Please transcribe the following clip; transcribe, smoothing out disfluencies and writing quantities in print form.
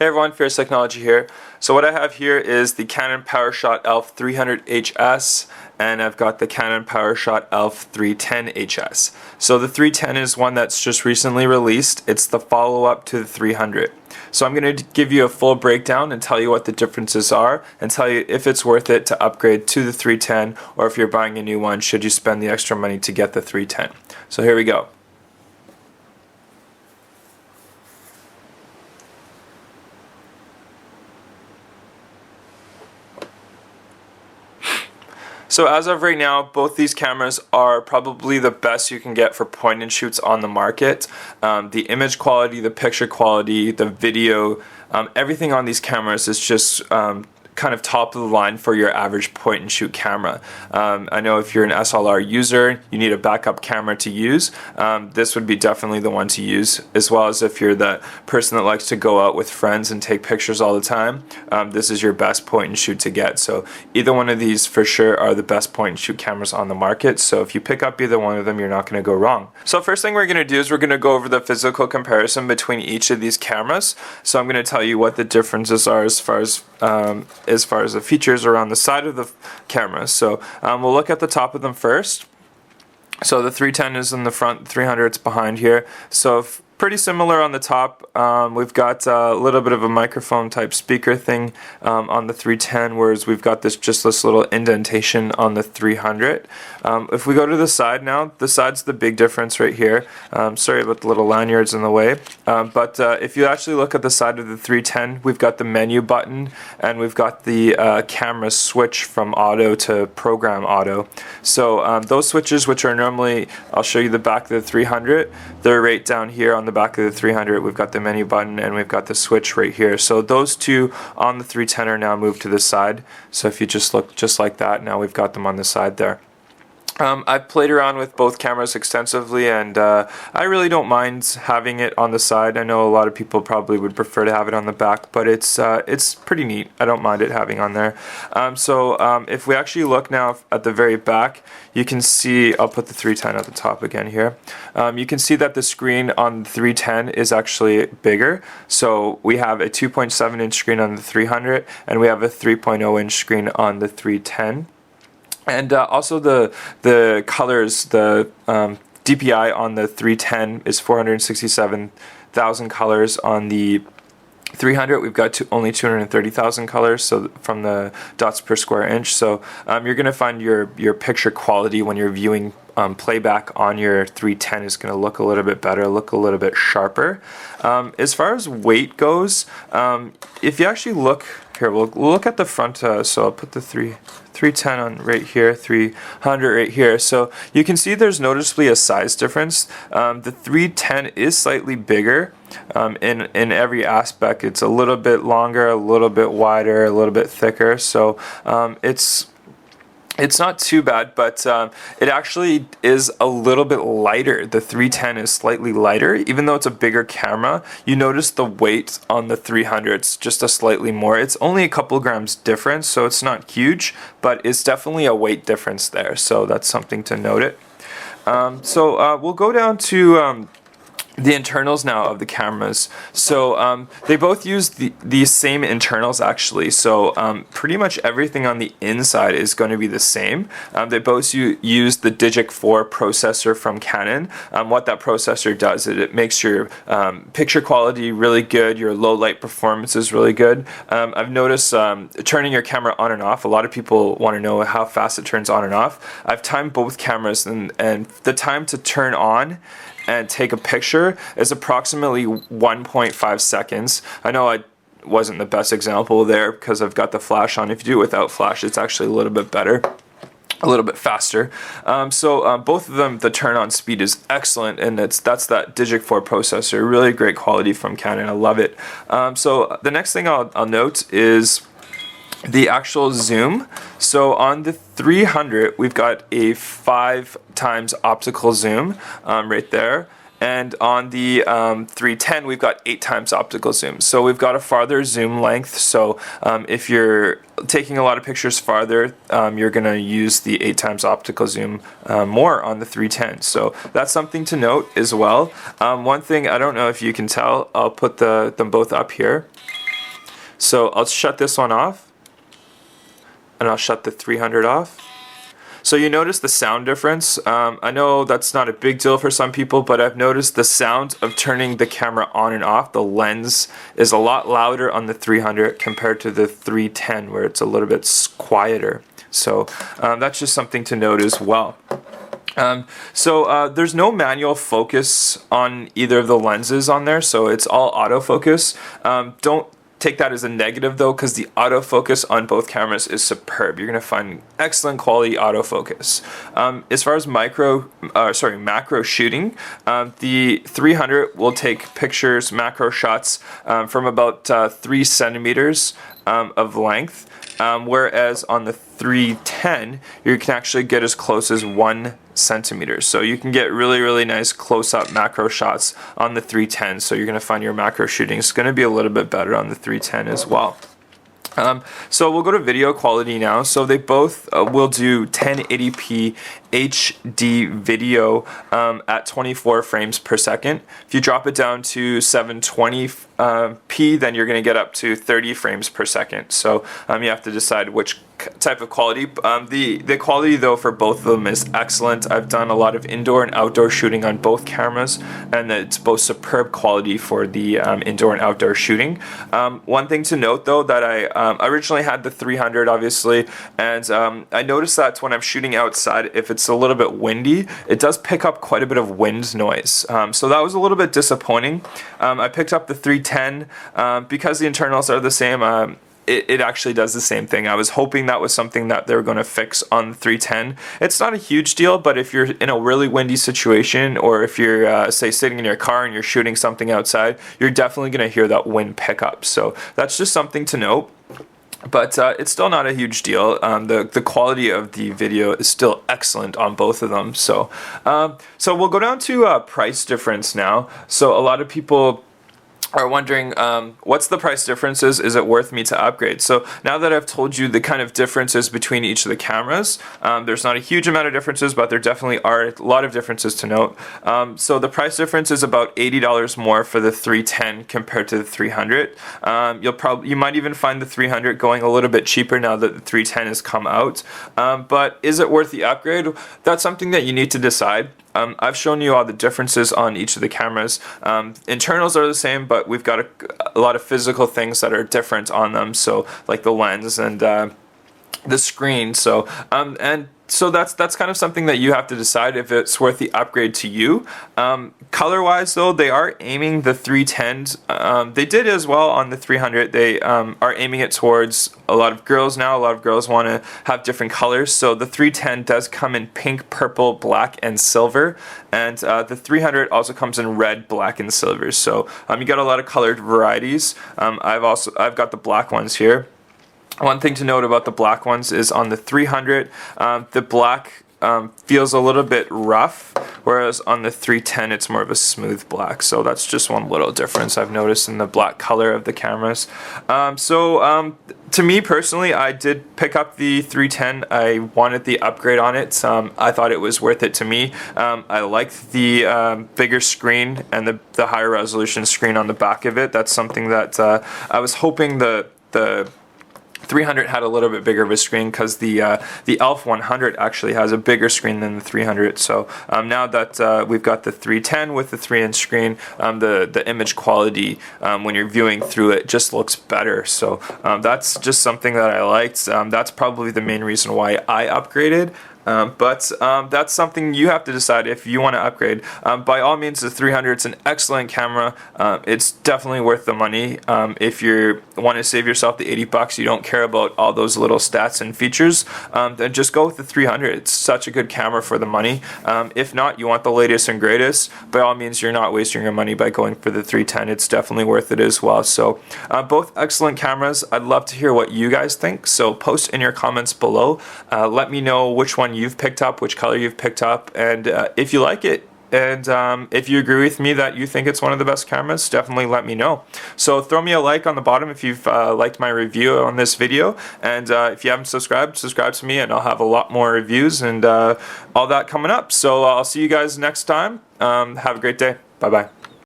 Hey everyone, Fierce Technology here. So what I have here is the Canon Powershot Elph 300HS, and I've got the Canon Powershot Elph 310HS. So the 310 is one that's just recently released. It's the follow-up to the 300. So I'm going to give you a full breakdown and tell you what the differences are and tell you if it's worth it to upgrade to the 310 or if you're buying a new one, should you spend the extra money to get the 310. So here we go. So as of right now, both these cameras are probably the best you can get for point and shoots on the market. The image quality, the picture quality, the video, everything on these cameras is just kind of top of the line for your average point and shoot camera. I know if you're an SLR user, you need a backup camera to use. This would be definitely the one to use, as well as if you're that person that likes to go out with friends and take pictures all the time. This is your best point and shoot to get. So either one of these for sure are the best point and shoot cameras on the market. So if you pick up either one of them, you're not going to go wrong. So first thing we're going to do is we're going to go over the physical comparison between each of these cameras. So I'm going to tell you what the differences are as far as the features around the side of the camera. So we'll look at the top of them first. So the 310 is in the front, 300 is behind here. So pretty similar on the top. We've got a little bit of a microphone type speaker thing on the 310, whereas we've got this little indentation on the 300. If we go to the side now, the side's the big difference right here. Sorry about the little lanyards in the way, but if you actually look at the side of the 310, we've got the menu button and we've got the camera switch from auto to program auto. So those switches, which are normally, I'll show you the back of the 300, they're right down here on the back of the 300. We've got the menu button and we've got the switch right here. So those two on the 310 are now moved to the side. So if you just look just like that, now we've got them on the side there. I've played around with both cameras extensively, and I really don't mind having it on the side. I know a lot of people probably would prefer to have it on the back, but it's pretty neat. I don't mind it having on there. If we actually look now at the very back, you can see, I'll put the 310 at the top again here. You can see that the screen on the 310 is actually bigger. So we have a 2.7 inch screen on the 300, and we have a 3.0 inch screen on the 310. And also the colors, the DPI on the 310 is 467,000 colors. On the 300 we've got only 230,000 colors, so from the dots per square inch. So you're going to find your picture quality when you're viewing playback on your 310 is going to look a little bit better, look a little bit sharper. As far as weight goes, if you actually look here, we'll look at the front. So I'll put the 310 on right here, 300 right here. So you can see there's noticeably a size difference. The 310 is slightly bigger in every aspect. It's a little bit longer, a little bit wider, a little bit thicker. So it's not too bad, but it actually is a little bit lighter. The 310 is slightly lighter. Even though it's a bigger camera, you notice the weight on the 300 is just a slightly more. It's only a couple grams difference, so it's not huge, but it's definitely a weight difference there. So that's something to note it. We'll go down to the internals now of the cameras. So they both use the same internals actually. So pretty much everything on the inside is going to be the same. They both use the Digic 4 processor from Canon. What that processor does is it makes your picture quality really good, your low light performance is really good. I've noticed turning your camera on and off, a lot of people want to know how fast it turns on and off. I've timed both cameras, and the time to turn on and take a picture is approximately 1.5 seconds. I know I wasn't the best example there because I've got the flash on. If you do it without flash, it's actually a little bit better, a little bit faster. Both of them, the turn on speed is excellent, and that's that Digic 4 processor. Really great quality from Canon. I love it. So the next thing I'll note is the actual zoom. So on the 300 we've got a 5 times optical zoom right there, and on the 310 we've got 8 times optical zoom. So we've got a farther zoom length. So if you're taking a lot of pictures farther, you're going to use the 8 times optical zoom more on the 310. So that's something to note as well. One thing, I don't know if you can tell, I'll put them both up here. So I'll shut this one off, and I'll shut the 300 off. So you notice the sound difference. I know that's not a big deal for some people, but I've noticed the sound of turning the camera on and off, the lens is a lot louder on the 300 compared to the 310 where it's a little bit quieter. So that's just something to note as well. There's no manual focus on either of the lenses on there, so it's all autofocus. Don't take that as a negative though, because the autofocus on both cameras is superb. You're going to find excellent quality autofocus. As far as macro shooting, the 300 will take pictures, macro shots from about 3 centimeters of length. Whereas on the 310, you can actually get as close as 1 centimeter. So you can get really nice close-up macro shots on the 310. So you're going to find your macro shooting is going to be a little bit better on the 310 as well. So we'll go to video quality now. So they both will do 1080p HD video at 24 frames per second. If you drop it down to 720p, then you're going to get up to 30 frames per second. So you have to decide which type of quality. The quality though for both of them is excellent. I've done a lot of indoor and outdoor shooting on both cameras, and it's both superb quality for the indoor and outdoor shooting. One thing to note though, that I originally had the 300 obviously, and I noticed that when I'm shooting outside, if it's a little bit windy, it does pick up quite a bit of wind noise. So that was a little bit disappointing. I picked up the 310 because the internals are the same. It actually does the same thing. I was hoping that was something that they were going to fix on the 310. It's not a huge deal, but if you're in a really windy situation, or if you're, say, sitting in your car and you're shooting something outside, you're definitely going to hear that wind pickup. So that's just something to note. But it's still not a huge deal. The quality of the video is still excellent on both of them. So we'll go down to price difference now. So a lot of people are wondering, what's the price differences? Is it worth me to upgrade? So now that I've told you the kind of differences between each of the cameras, there's not a huge amount of differences, but there definitely are a lot of differences to note. So the price difference is about $80 more for the 310 compared to the 300. You might even find the 300 going a little bit cheaper now that the 310 has come out. But is it worth the upgrade? That's something that you need to decide. I've shown you all the differences on each of the cameras. Internals are the same, but we've got a lot of physical things that are different on them. So like the lens and the screen. So so that's kind of something that you have to decide if it's worth the upgrade to you. Color-wise, though, they are aiming the 310s. They did as well on the 300. They are aiming it towards a lot of girls now. A lot of girls want to have different colors. So the 310 does come in pink, purple, black, and silver. And the 300 also comes in red, black, and silver. So you got a lot of colored varieties. I've got the black ones here. One thing to note about the black ones is on the 300, the black feels a little bit rough, whereas on the 310 it's more of a smooth black. So that's just one little difference I've noticed in the black color of the cameras. To me personally, I did pick up the 310. I wanted the upgrade on it. I thought it was worth it to me. I liked the bigger screen and the higher resolution screen on the back of it. That's something that I was hoping the 300 had a little bit bigger of a screen, because the Elph 100 actually has a bigger screen than the 300. So now that we've got the 310 with the 3-inch screen, the image quality when you're viewing through it just looks better. So that's just something that I liked. That's probably the main reason why I upgraded. But that's something you have to decide if you want to upgrade. By all means, the 300 is an excellent camera. It's definitely worth the money. If you want to save yourself the $80, you don't care about all those little stats and features, then just go with the 300. It's such a good camera for the money. If not, you want the latest and greatest, by all means, you're not wasting your money by going for the 310. It's definitely worth it as well. So both excellent cameras. I'd love to hear what you guys think. So post in your comments below. Let me know which one you've picked up, which color you've picked up, and if you like it, and if you agree with me that you think it's one of the best cameras, definitely let me know. So throw me a like on the bottom if you've liked my review on this video, and if you haven't subscribed, subscribe to me, and I'll have a lot more reviews and all that coming up. So I'll see you guys next time. Have a great day. Bye bye.